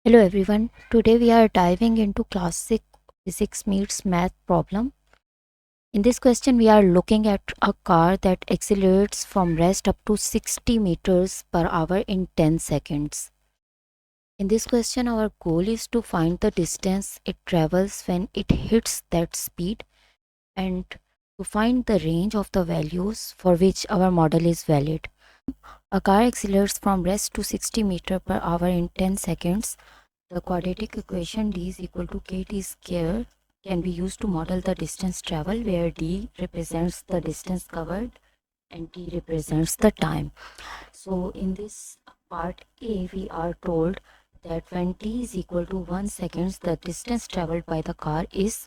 Hello everyone. Today we are diving into classic physics meets math problem. In this question we are looking at a car that accelerates from rest up to 60 meters per hour in 10 seconds. In this question our goal is to find the distance it travels when it hits that speed and to find the range of the values for which our model is valid. A car accelerates from rest to 60 meters per hour in 10 seconds. The quadratic equation d is equal to kt square can be used to model the distance traveled, where d represents the distance covered and t represents the time. So in this part A, we are told that when t is equal to 1 seconds, the distance traveled by the car is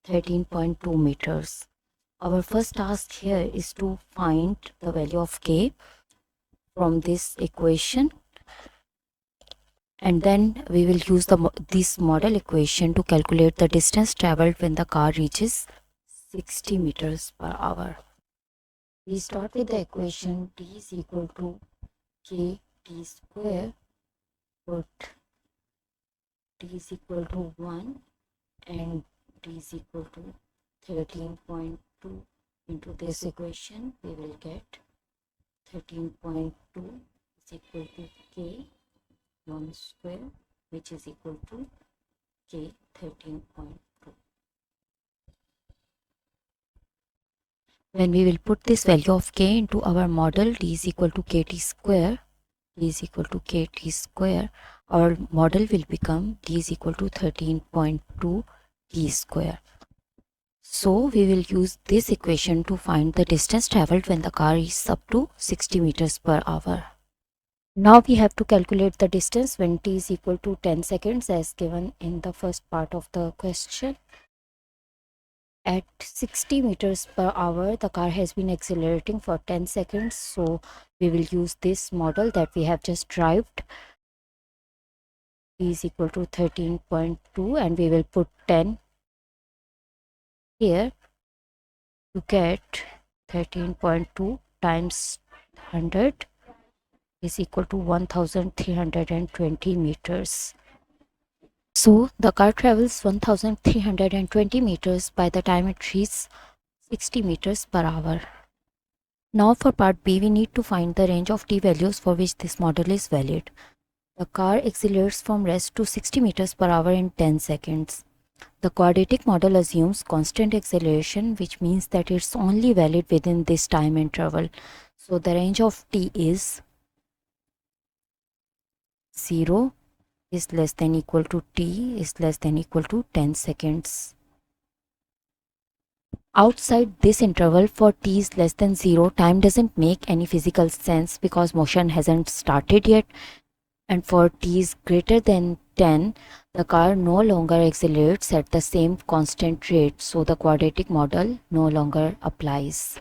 13.2 meters. Our first task here is to find the value of k from this equation, and then we will use this model equation to calculate the distance traveled when the car reaches 60 meters per hour. We start with the equation t is equal to kt square, put t is equal to 1 and t is equal to 13.2 into this equation. We will get 13.2 is equal to k 1 square, which is equal to k 13.2. When we will put this value of k into our model, t is equal to kt square, our model will become t is equal to 13.2 t square. So we will use this equation to find the distance traveled when the car is up to 60 meters per hour. Now we have to calculate the distance when t is equal to 10 seconds as given in the first part of the question. At 60 meters per hour, the car has been accelerating for 10 seconds. So we will use this model that we have just derived. T is equal to 13.2 and we will put 10 here to get 13.2 times 100 is equal to 1320 meters. So the car travels 1320 meters by the time it reaches 60 meters per hour. Now for part B, we need to find the range of t values for which this model is valid. The car accelerates from rest to 60 meters per hour in 10 seconds. The quadratic model assumes constant acceleration, which means that it's only valid within this time interval. So the range of t is 0 is less than equal to t is less than equal to 10 seconds. Outside this interval, for t is less than 0, time doesn't make any physical sense because motion hasn't started yet. And for t is greater than 10, the car no longer accelerates at the same constant rate, so the quadratic model no longer applies.